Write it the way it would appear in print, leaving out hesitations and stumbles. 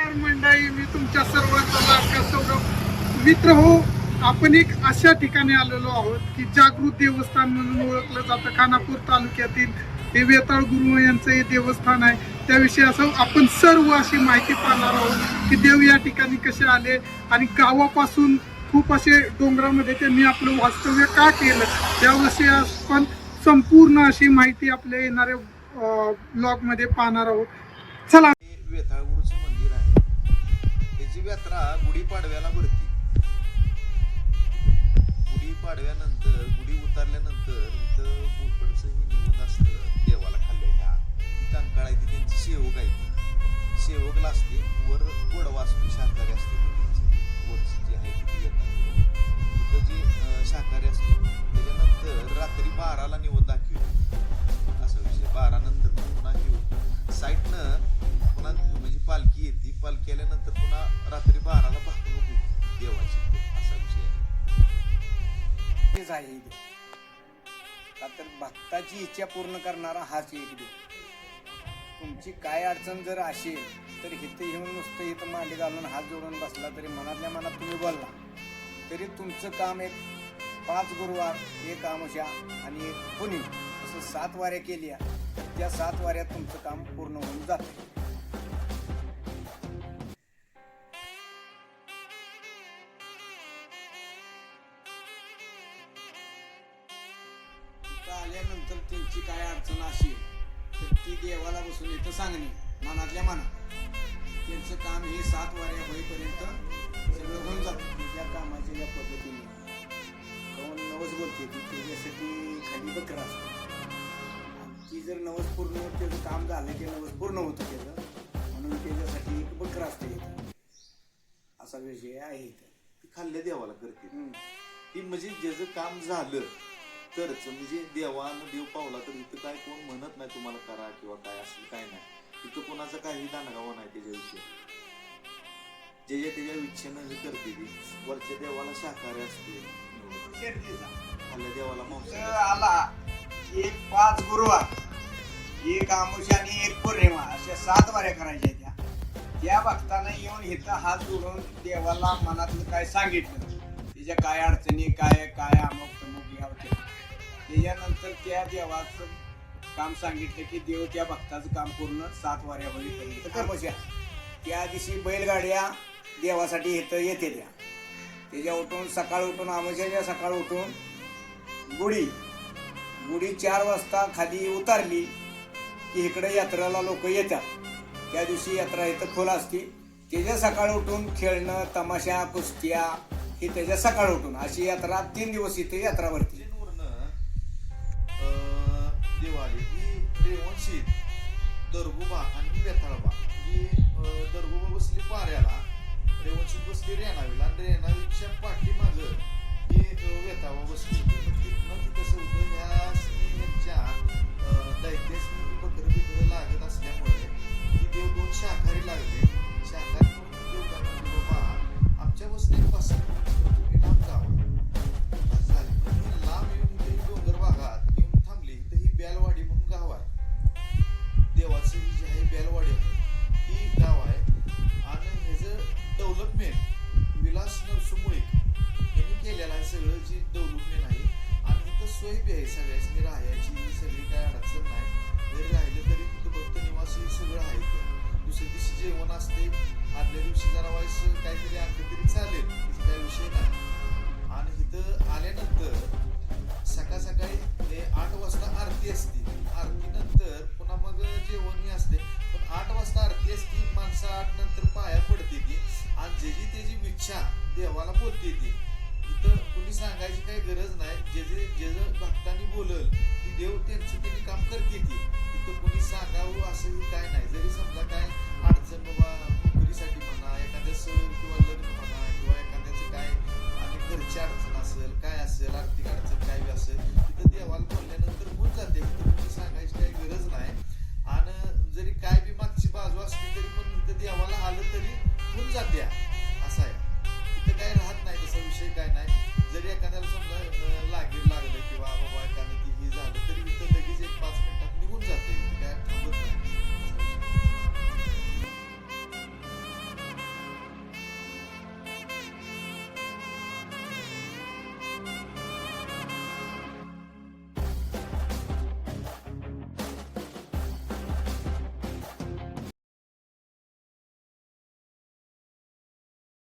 नमस्कार मंडळी, मी तुमच्या सर्वांचा लाडका सौरभ मित्र हो. आपण एक अशा ठिकाणी आलेलो आहोत की जागृत देवस्थान म्हणून ओळखलं जातं. खानापूर तालुक्यातील हे वेताळ गुरु यांचं हे देवस्थान आहे. त्याविषयी असं आपण सर्व अशी माहिती पाहणार आहोत की देव या ठिकाणी कसे आले आणि गावापासून खूप असे डोंगरामध्ये त्यांनी आपलं वास्तव्य का केलं याविषयी आपण संपूर्ण अशी माहिती आपल्या येणाऱ्या ब्लॉग मध्ये पाहणार आहोत. चला. वेताळ गुरुचं मंदिर आहे. त्याची यात्रा गुढीपाडव्याला भरती. गुढीपाडव्यानंतर गुढी उतारल्यानंतर इथं बोकडचं ही निवड असतं देवाला खाल्ल्या ह्या ती कंकाळ आहे ती त्यांची सेवक आहे ती सेवकला असते. वर गोडवा असतो शाकाहारी असते त्यांची वरची जी आहे ती येतात तिथं जी शाकाहारी असते. त्याच्यानंतर रात्री 12ला निवड दाखवली असा विषय. 12 नंतर पुन्हा घेऊ साईडनं पुन्हा म्हणजे पालखी येते. पालखी आल्यानंतर पुन्हा रात्री 12ला भाकणूक होती देवाची. असा विषय आहे इथे. का तर भक्ताची इच्छा पूर्ण करणारा हाच एक देव. तुमची काय अडचण जर असेल तर इथे येऊन नुसतं इथं मांडी घालून हात जोडून बसला तरी मनातल्या मनात तुम्ही बोलला तरी तुमचं काम एक 5 गुरुवार, 1 अमावस्या आणि 1 पुणे असं 7 वाऱ्या केल्या. त्या 7 वाऱ्यात तुमचं काम पूर्ण होऊन जातं. आल्यानंतर त्यांची काय अडचण असेल तर ती देवाला बसून इथं सांगणे मनातल्या मनात. त्यांचं काम हे 7 वाऱ्या होईपर्यंत सगळं होऊन जातं. त्या कामाच्या या पद्धतीने कोण नवस बोलते ती त्याच्यासाठी खाली बकरा असतो. ती जर नवस पूर्ण त्याचं काम झालं की नवस पूर्ण होतं त्याचं म्हणून त्याच्यासाठी एक बकरा असते असा विषय आहे इथं. ती खाल्ल्या देवाला करते ती म्हणजे ज्याचं काम झालं तरच म्हणजे देवानं देव पावला तर इथं काय कोण म्हणत नाही तुम्हाला करा किंवा काय असं काय नाही. इथं कोणाचा काही दानगावा नाही त्याच्याविषयी. जे त्याच्या इच्छेनं हे करते ती. वरच्या देवाला शाकाहारी असते, खाल्ल्या देवाला मांसाहारी आला एक 5 गुरुवार, 1 अमावस्या आणि 1 पौर्णिमा अशा 7 वाऱ्या करायच्या. त्या भक्तानं येऊन इथं हात जोडून देवाला मनातलं काय सांगितलं त्याच्या काय अडचणी काय काय अमुक तमुक या त्याच्यानंतर त्या देवाचं काम सांगितलं की देव त्या भक्ताचं काम पूर्ण 7 वाऱ्या होईपर्यंत. त्या दिवशी बैलगाड्या देवासाठी इथं येते. त्याच्या उठून सकाळ उठून अमावस्याच्या सकाळ उठून गुढी 4 वाजता खाली उतारली की इकडे यात्रेला लोक येतात. त्या दिवशी यात्रा इथं फुल असते. त्याच्या सकाळ उठून खेळणं तमाशा कुस्त्या ही त्याच्या सकाळ उठून अशी यात्रा 3 दिवस इथे यात्रा भरते. दिवाळी ही रेवणशी दरगोबा आणि वेताळबा ही दरगोबा बसली पाऱ्याला, रेवणशी बसली रेणावीला आणि रेणावीच्या पाठीमागं ही वेताळबा बसली. तिथनं ती कसं होतं ह्या स्त्रियांच्या दैत्यास्नी बकरं बिकरं लागत असल्यामुळे ती देव 2 शाकाहारी लागले. शाकाहारी म्हणून देव काय म्हणतो बाबा आमच्या बसने बसा तुम्ही लांब जावं झाले. पण लांब येऊन इथे डोंगर भागात बेलवाडी म्हणून गाव आहे. देवाचं जी आहे बेलवाडी ही गाव आहे. आणि ह्याचं डेव्हलपमेंट विलास नरसुमुळे यांनी केलेलं आहे. सगळं जी डेव्हलपमेंट आहे आणि इथं सोय बी आहे सगळ्यांनी राहायची सगळी काय अडचण नाही. जरी राहिलं तरी तिथं भक्त निवास हे सगळं आहे. दुसऱ्या दिवशी जेवण असते. आदल्या दिवशी जरा वाईस काहीतरी आणलं तरी चालेल, त्याचा काही विषय नाही. आणि इथं आल्यानंतर सकाळी 8 वाजता आरती असते. आरती नंतर पुन्हा मग जेवणही असते. पण 8 वाजता आरती असते. माणसं 8 नंतर पाया पडते ती आणि ज्याची त्याची इच्छा देवाला बोलते ती. इथं कुणी सांगायची काही गरज नाही. जे भक्तांनी बोलल ती देव त्यांचं त्यांनी काम करते ती. तिथं कुणी सांगावं असंही काय नाही. जरी समजा काय अडचण बाबा नोकरीसाठी म्हणा, एखाद्या सण किंवा लग्न म्हणा किंवा एखाद्याचं काय आणि घरची अडचण असेल काय असेल आर्थिक अडचण काय बी असेल तिथं देवाला बोलल्यानंतर होऊन जाते. तिथं कुणी सांगायची काही गरज नाही. आणि जरी काय बी मागची बाजू असली तरी पण इथं देवाला आलं तरी होऊन जाते असं आहे. तिथं काही राहत नाही तसा विषय काय नाही. जरी एखाद्याला समजा